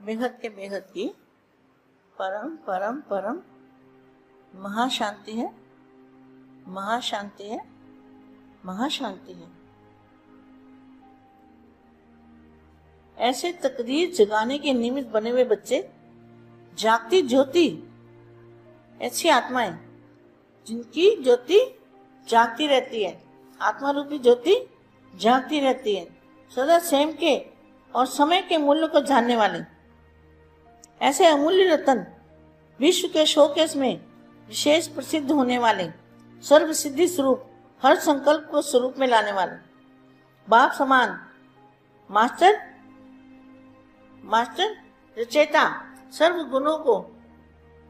बेहद के बेहद की परम परम परम महाशांति है, महाशांति है, महाशांति है। ऐसे तकदीर जगाने के निमित्त बने हुए बच्चे, जागती ज्योति, ऐसी आत्माएं जिनकी ज्योति जागती रहती है, आत्मा रूपी ज्योति जागती रहती है, सदा स्वयं के और समय के मूल्य को जानने वाले, ऐसे अमूल्य रतन, विश्व के शोकेस में विशेष प्रसिद्ध होने वाले, सर्व सिद्धि स्वरूप, हर संकल्प को स्वरूप में लाने वाले, बाप समान मास्टर मास्टर रचयिता, सर्व गुणों को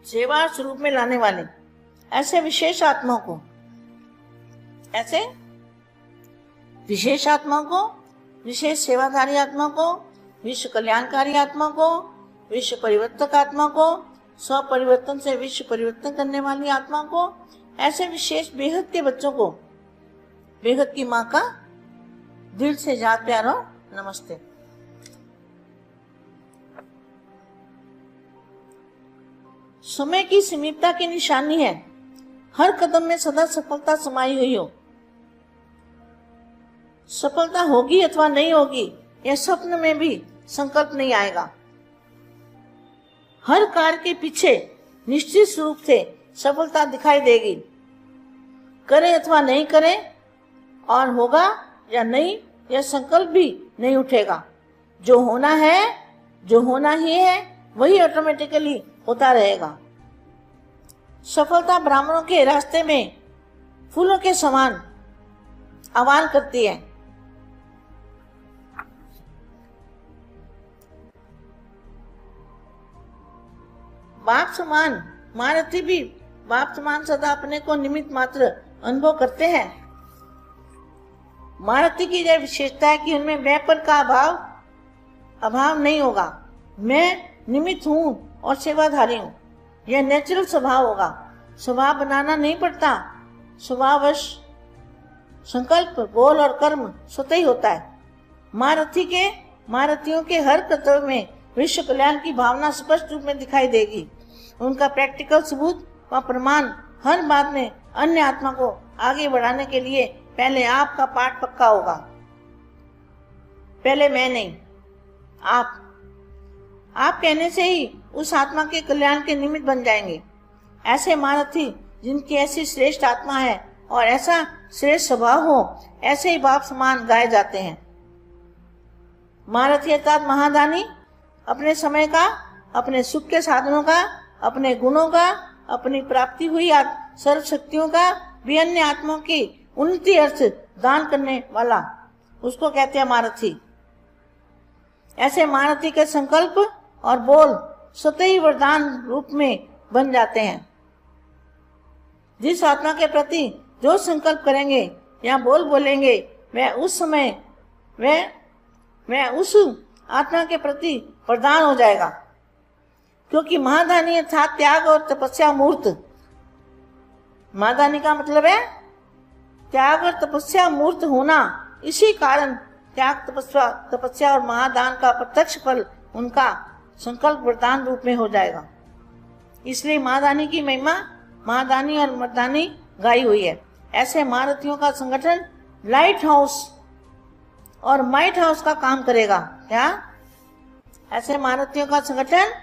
सेवा स्वरूप में लाने वाले, ऐसे विशेष आत्माओं को, ऐसे विशेष आत्माओं को, विशेष सेवाधारी आत्मा को, विश्व कल्याणकारी आत्मा को, विश्व परिवर्तक आत्मा को, स्व परिवर्तन से विश्व परिवर्तन करने वाली आत्मा को, ऐसे विशेष बेहद के बच्चों को बेहद की माँ का दिल से याद प्यार और नमस्ते। समय की सीमितता की निशानी है, हर कदम में सदा सफलता समाई हुई हो। सफलता होगी अथवा नहीं होगी, यह स्वप्न में भी संकल्प नहीं आएगा। हर कार्य के पीछे निश्चित रूप से सफलता दिखाई देगी, करें अथवा नहीं करें, और होगा या नहीं, यह संकल्प भी नहीं उठेगा। जो होना है, जो होना ही है, वही ऑटोमेटिकली होता रहेगा। सफलता ब्राह्मणों के रास्ते में फूलों के समान आह्वान करती है। बाप समान महारथी भी बाप समान सदा अपने को निमित्त मात्र अनुभव करते हैं। महारथी की यह विशेषता है कि उनमें मैंपन का अभाव नहीं होगा। मैं निमित्त हूँ और सेवाधारी हूँ, यह नेचुरल स्वभाव होगा। स्वभाव बनाना नहीं पड़ता, स्वभाववश संकल्प, बोल और कर्म स्वतः ही होता है। महारथियों के हर कर्तव्य में विश्व कल्याण की भावना स्पष्ट रूप में दिखाई देगी। उनका प्रैक्टिकल सबूत व प्रमाण हर बात में अन्य आत्मा को आगे बढ़ाने के लिए पहले आपका पाठ पक्का होगा। पहले मैं नहीं, आप कहने से ही उस आत्मा के कल्याण के निमित्त बन जाएंगे। ऐसे महारथी जिनकी ऐसी श्रेष्ठ आत्मा है और ऐसा श्रेष्ठ स्वभाव हो, ऐसे ही बाप समान गाए जाते हैं। महारथी अर्थात महादानी अपने समय का, अपने सुख के साधनों का, अपने गुणों का, अपनी प्राप्ति हुई सर्व शक्तियों का भी अन्य आत्माओं की उन्नति अर्थ दान करने वाला, उसको कहते हैं महारथी। ऐसे महारथी के संकल्प और बोल स्वतः ही वरदान रूप में बन जाते हैं। जिस आत्मा के प्रति जो संकल्प करेंगे या बोल बोलेंगे, वह उस आत्मा के प्रति वरदान हो जाएगा। क्योंकि महादानी अर्थात त्याग और तपस्या मूर्त। महादानी का मतलब है त्याग और तपस्या मूर्त होना। इसी कारण त्याग, तपस्या और महादान का प्रत्यक्ष फल उनका संकल्प वरदान रूप में हो जाएगा। इसलिए महादानी की महिमा महादानी और मर्दानी गाई हुई है। ऐसे महारथियों का संगठन लाइट हाउस और माइट हाउस का काम करेगा। क्या? ऐसे महारथियों का संगठन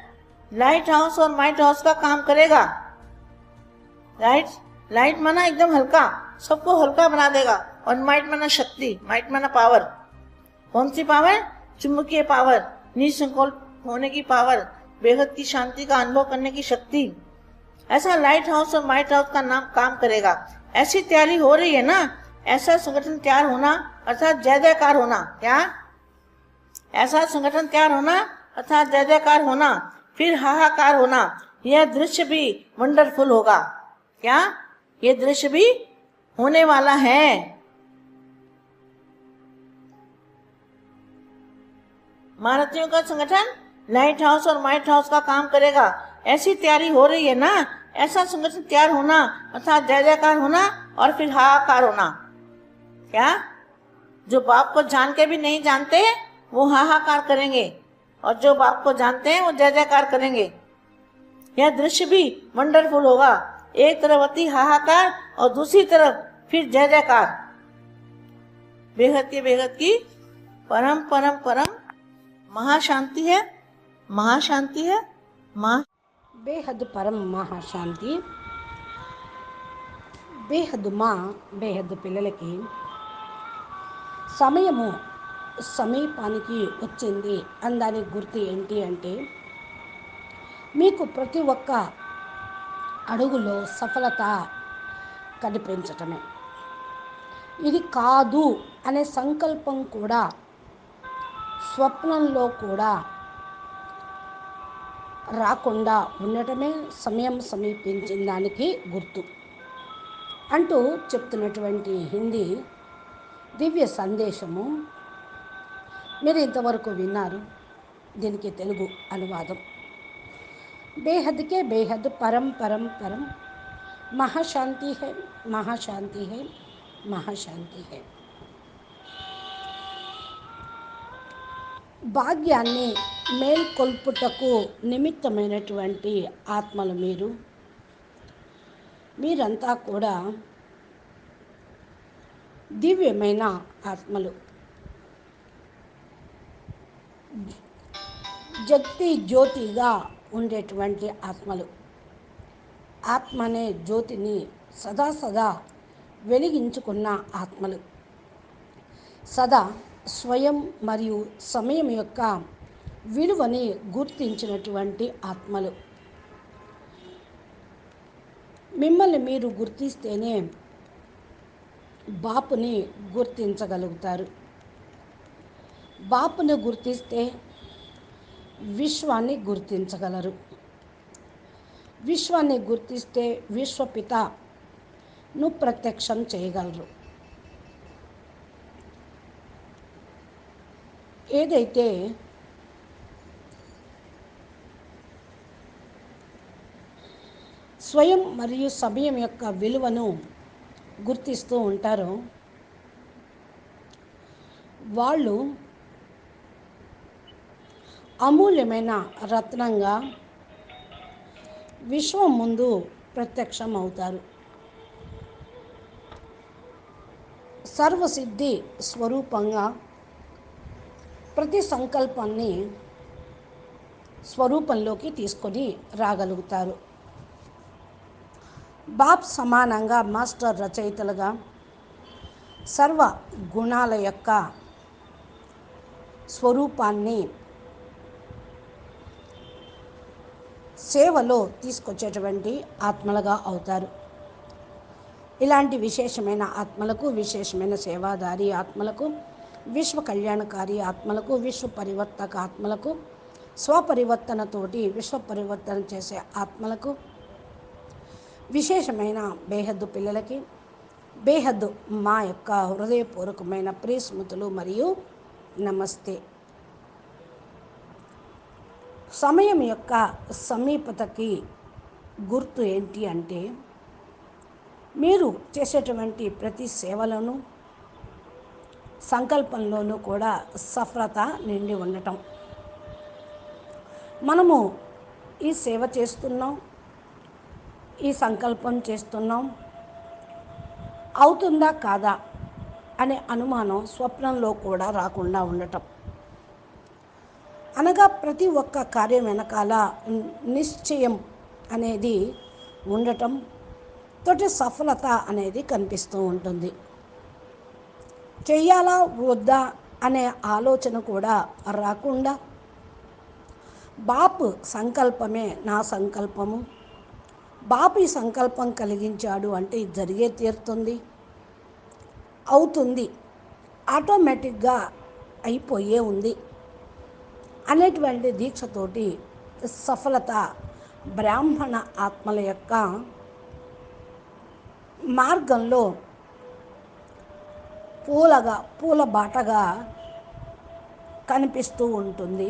लाइट हाउस और माइट हाउस का काम करेगा। लाइट माना एकदम हल्का, सबको हल्का बना देगा, और माइट माना शक्ति, माइट माना पावर। कौन सी पावर? चुंबकीय पावर, निसंकल्प होने की पावर, बेहद की शांति का अनुभव करने की शक्ति। ऐसा लाइट हाउस और माइट हाउस का नाम काम करेगा। ऐसी तैयारी हो रही है ना, ऐसा संगठन तैयार होना अर्थात जय जयकार होना। क्या? ऐसा संगठन तैयार होना अर्थात जय जयकार होना, फिर हाहाकार होना। यह दृश्य भी वंडरफुल होगा। क्या? यह दृश्य भी होने वाला है। महारथियों का संगठन लाइट हाउस और माइट हाउस का काम करेगा। ऐसी तैयारी हो रही है ना, ऐसा संगठन तैयार होना अर्थात जय जयकार होना और फिर हाहाकार होना। क्या? जो बाप को जान के भी नहीं जानते वो हाहाकार करेंगे और जो बाप को जानते हैं वो जय जयकार करेंगे। यह दृश्य भी वंडरफुल होगा। एक तरफ अति हाहाकार और दूसरी तरफ फिर जय जयकार। बेहद की परम परम परम महाशांति है, महाशांति है, महा బేహద్ పరం మహాశాంతి. బేహద్ మా బేహద్ పిల్లలకి సమయము సమీపానికి వచ్చింది అందానికి గుర్తు ఏంటి అంటే, మీకు ప్రతి ఒక్క అడుగులో సఫలత కనిపించటమే. ఇది కాదు అనే సంకల్పం కూడా స్వప్నంలో కూడా రాకుండా ఉండటమే సమయం సమీపించిన దానికి గుర్తు అంటూ చెప్తున్నటువంటి హిందీ దివ్య సందేశము మీరు ఇంతవరకు విన్నారు. దీనికి తెలుగు అనువాదం. బేహద్కే బేహద్ పరం పరం పరం మహాశాంతి హై, మహాశాంతి హై, మహాశాంతి హై. భాగ్యాన్ని మేల్కొల్పుటకు నిమిత్తమైనటువంటి ఆత్మలు మీరంతా కూడా దివ్యమైన ఆత్మలు. జగతి జ్యోతిగా ఉండేటువంటి ఆత్మలు. ఆత్మ అనే జ్యోతిని సదా సదా వెలిగించుకున్న ఆత్మలు. సదా స్వయం మరియు సమయం యొక్క విలువని గుర్తించినటువంటి ఆత్మలు. మిమ్మల్ని మీరు గుర్తిస్తేనే బాపుని గుర్తించగలుగుతారు. బాపుని గుర్తిస్తే విశ్వాన్ని గుర్తించగలరు. విశ్వాన్ని గుర్తిస్తే విశ్వపితను ప్రత్యక్షం చేయగలరు. ఏదైతే స్వయం మరియు సమయం యొక్క విలువను గుర్తిస్తూ ఉంటారో వాళ్ళు అమూల్యమైన రత్నంగా విశ్వం ముందు ప్రత్యక్షం అవుతారు. సర్వసిద్ధి స్వరూపంగా ప్రతి సంకల్పాన్ని స్వరూపంలోకి తీసుకొని రాగలుగుతారు. బాప్ సమానంగా మాస్టర్ రచయితలుగా సర్వ గుణాల యొక్క స్వరూపాన్ని సేవలో తీసుకొచ్చేటువంటి ఆత్మలుగా అవుతారు. ఇలాంటి విశేషమైన ఆత్మలకు, విశేషమైన సేవాదారి ఆత్మలకు, విశ్వ కళ్యాణకారి ఆత్మలకు, విశ్వ పరివర్తక ఆత్మలకు, స్వపరివర్తనతోటి విశ్వ పరివర్తన చేసే ఆత్మలకు, విశేషమైన బేహద్దు పిల్లలకి బేహద్దు మా యొక్క హృదయపూర్వకమైన ప్రియ స్మృతులు మరియు నమస్తే. సమయం యొక్క సమీపతకి గుర్తు ఏంటి అంటే, మీరు చేసేటువంటి ప్రతి సేవలోనూ సంకల్పంలోనూ కూడా సఫలత నిండి ఉండటం. మనము ఈ సేవ చేస్తున్నాం, ఈ సంకల్పం చేస్తున్నాం, అవుతుందా కాదా అనే అనుమానం స్వప్నంలో కూడా రాకుండా ఉండటం. అనగా ప్రతి ఒక్క కార్యం వెనకాల నిశ్చయం అనేది ఉండటం తోటి సఫలత అనేది కనిపిస్తూ ఉంటుంది. చెయ్యాలా వద్దా అనే ఆలోచన కూడా రాకుండా బాపు సంకల్పమే నా సంకల్పము, బాపు ఈ సంకల్పం కలిగించాడు అంటే ఇది జరిగే తీరుతుంది, అవుతుంది, ఆటోమేటిక్గా అయిపోయే ఉంది అనేటువంటి దీక్షతోటి సఫలత బ్రాహ్మణ ఆత్మల యొక్క మార్గంలో పూల బాటగా కనిపిస్తూ ఉంటుంది.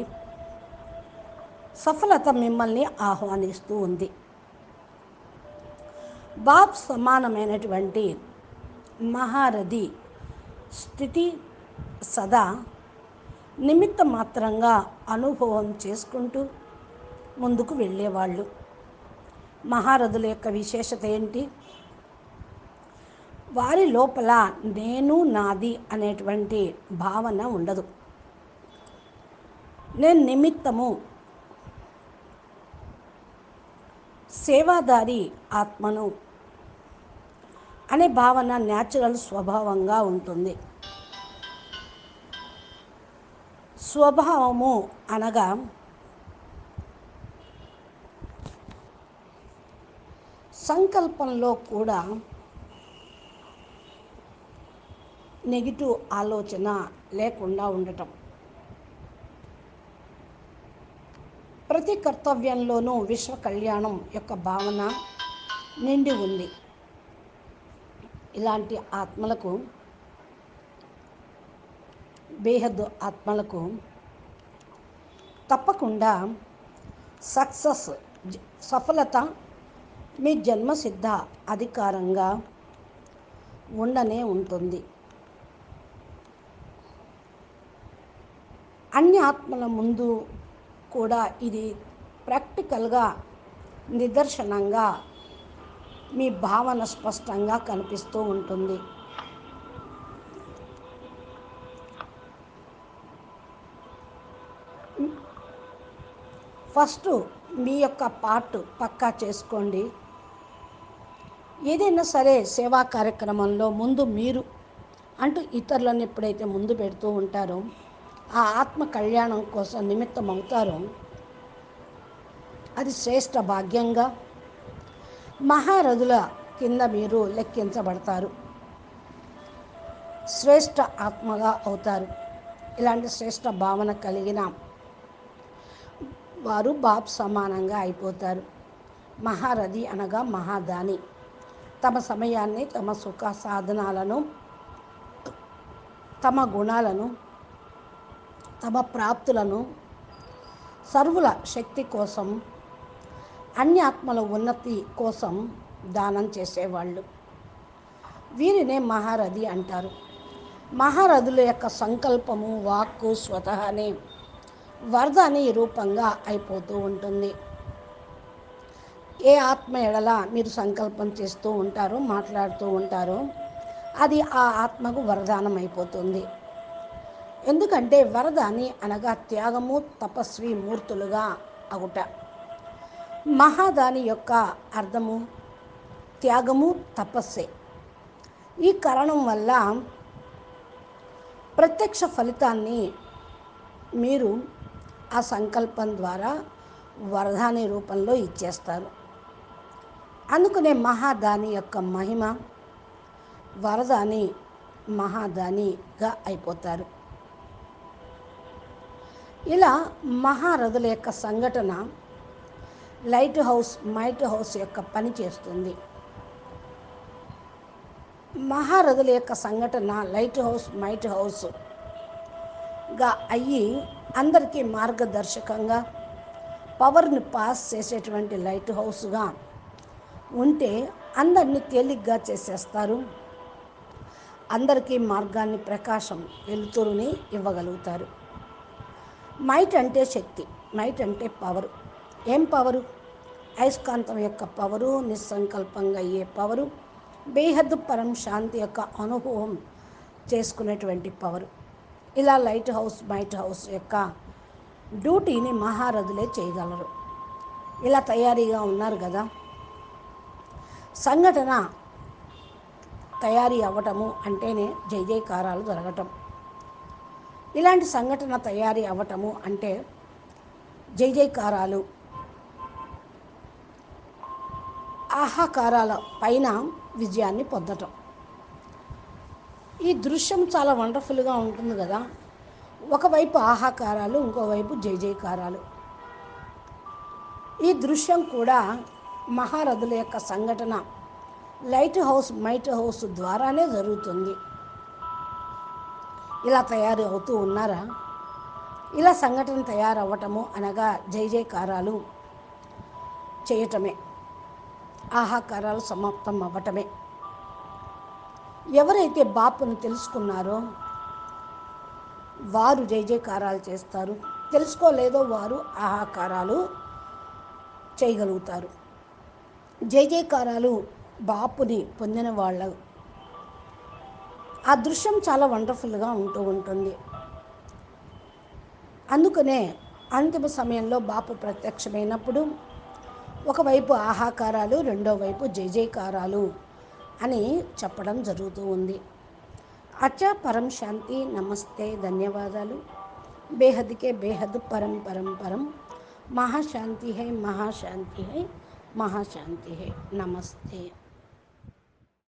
సఫలత మిమ్మల్ని ఆహ్వానిస్తూ ఉంది. బాప్ సమానమైనటువంటి మహారథి స్థితి సదా నిమిత్త మాత్రంగా అనుభవం చేసుకుంటూ ముందుకు వెళ్ళేవాళ్ళు. మహారథుల యొక్క విశేషత ఏంటి? వారి లోపల నేను నాది అనేటువంటి భావన ఉండదు. నేను నిమిత్తము, సేవాదారి ఆత్మను అనే భావన న్యాచురల్ స్వభావంగా ఉంటుంది. స్వభావము అనగా సంకల్పంలో కూడా నెగిటివ్ ఆలోచన లేకుండా ఉండటం. ప్రతి కర్తవ్యంలోనూ విశ్వ కళ్యాణం యొక్క భావన నిండి ఉంది. ఇలాంటి ఆత్మలకు, బేహద్దు ఆత్మలకు తప్పకుండా సఫలత మీ జన్మసిద్ధ అధికారంగా ఉండనే ఉంటుంది. అన్ని ఆత్మల ముందు కూడా ఇది ప్రాక్టికల్గా, నిదర్శనంగా మీ భావన స్పష్టంగా కనిపిస్తూ ఉంటుంది. ఫస్ట్ మీ యొక్క పార్ట్ పక్కా చేసుకోండి. ఏదైనా సరే సేవా కార్యక్రమంలో ముందు మీరు అంటూ ఇతరులను ఎప్పుడైతే ముందు పెడుతూ ఉంటారో, ఆ ఆత్మ కళ్యాణం కోసం నిమిత్తం అవుతారో, అది శ్రేష్ఠ భాగ్యంగా మహారథుల కింద మీరు లెక్కించబడతారు. శ్రేష్ఠ ఆత్మగా అవుతారు. ఇలాంటి శ్రేష్ఠ భావన కలిగిన వారు బాప్ సమానంగా అయిపోతారు. మహారథి అనగా మహాదాని. తమ సమయాన్ని, తమ సుఖ సాధనాలను, తమ గుణాలను, తమ ప్రాప్తులను సర్వుల శక్తి కోసం, అన్ని ఆత్మల ఉన్నతి కోసం దానం చేసేవాళ్ళు. వీరినే మహారథి అంటారు. మహారథుల యొక్క సంకల్పము, వాక్కు స్వతహానే వరదాని రూపంగా అయిపోతూ ఉంటుంది. ఏ ఆత్మ ఎడల మీరు సంకల్పం చేస్తూ ఉంటారో, మాట్లాడుతూ ఉంటారో, అది ఆ ఆత్మకు వరదానం అయిపోతుంది. ఎందుకంటే వరదాని అనగా త్యాగము, తపస్వి మూర్తులుగా అగుట. మహాదాని యొక్క అర్థము త్యాగము, తపస్సే. ఈ కారణం వల్ల ప్రత్యక్ష ఫలితాన్ని మీరు ఆ సంకల్పం ద్వారా వరదాని రూపంలో ఇచ్చేస్తారు. అందుకనే మహాదాని యొక్క మహిమ వరదాని మహాదానిగా అయిపోతారు. ఇలా మహారథుల యొక్క సంఘటన లైట్ హౌస్, మైట్ హౌస్ యొక్క పని చేస్తుంది. మహారథుల యొక్క సంఘటన లైట్ హౌస్, మైట్ హౌస్గా అయ్యి అందరికీ మార్గదర్శకంగా, పవర్ని పాస్ చేసేటువంటి లైట్ హౌస్గా ఉంటే అందరినీ తేలిగ్గా చేసేస్తారు. అందరికీ మార్గాన్ని, ప్రకాశం, వెలుతురుని ఇవ్వగలుగుతారు. మైట్ అంటే శక్తి, మైట్ అంటే పవరు. ఏం పవరు? అయస్కాంతం యొక్క పవరు, నిస్సంకల్పంగా అయ్యే పవరు, బేహద్దు పరం శాంతి యొక్క అనుభవం చేసుకునేటువంటి పవరు. ఇలా లైట్ హౌస్, మైట్ హౌస్ యొక్క డ్యూటీని మహారథులే చేయగలరు. ఇలా తయారీగా ఉన్నారు కదా. సంఘటన తయారీ అవ్వటము అంటేనే జై జయకారాలు జరగటం. ఇలాంటి సంఘటన తయారీ అవ్వటము అంటే జై జయకారాలు, ఆహాకారాల పైన విజయాన్ని పొందటం. ఈ దృశ్యం చాలా వండర్ఫుల్గా ఉంటుంది కదా. ఒకవైపు ఆహాకారాలు, ఇంకోవైపు జై జయకారాలు. ఈ దృశ్యం కూడా మహారథుల యొక్క సంఘటన లైట్ హౌస్, మైట్ హౌస్ ద్వారానే జరుగుతుంది. ఇలా తయారు అవుతూ ఉన్నారా? ఇలా సంఘటన తయారవ్వటము అనగా జై జయకారాలు చేయటమే, ఆహాకారాలు సమాప్తం అవ్వటమే. ఎవరైతే బాపును తెలుసుకున్నారో వారు జై జయకారాలు చేస్తారు, తెలుసుకోలేదో వారు ఆహాకారాలు చేయగలుగుతారు. జై జయకారాలు బాపుని పొందిన వాళ్ళ ఆ దృశ్యం చాలా వండర్ఫుల్గా ఉంటూ ఉంటుంది. అందుకనే అంతిమ సమయంలో బాపు ప్రత్యక్షమైనప్పుడు ఒకవైపు ఆహాకారాలు, రెండో వైపు జై జయకారాలు అని చెప్పడం జరుగుతూ ఉంది. అచ్చా, పరం శాంతి, నమస్తే, ధన్యవాదాలు. బేహద్కే బేహద్ పరం పరం పరం. మహాశాంతి హై, మహాశాంతి హై, మహాశాంతి హై. నమస్తే.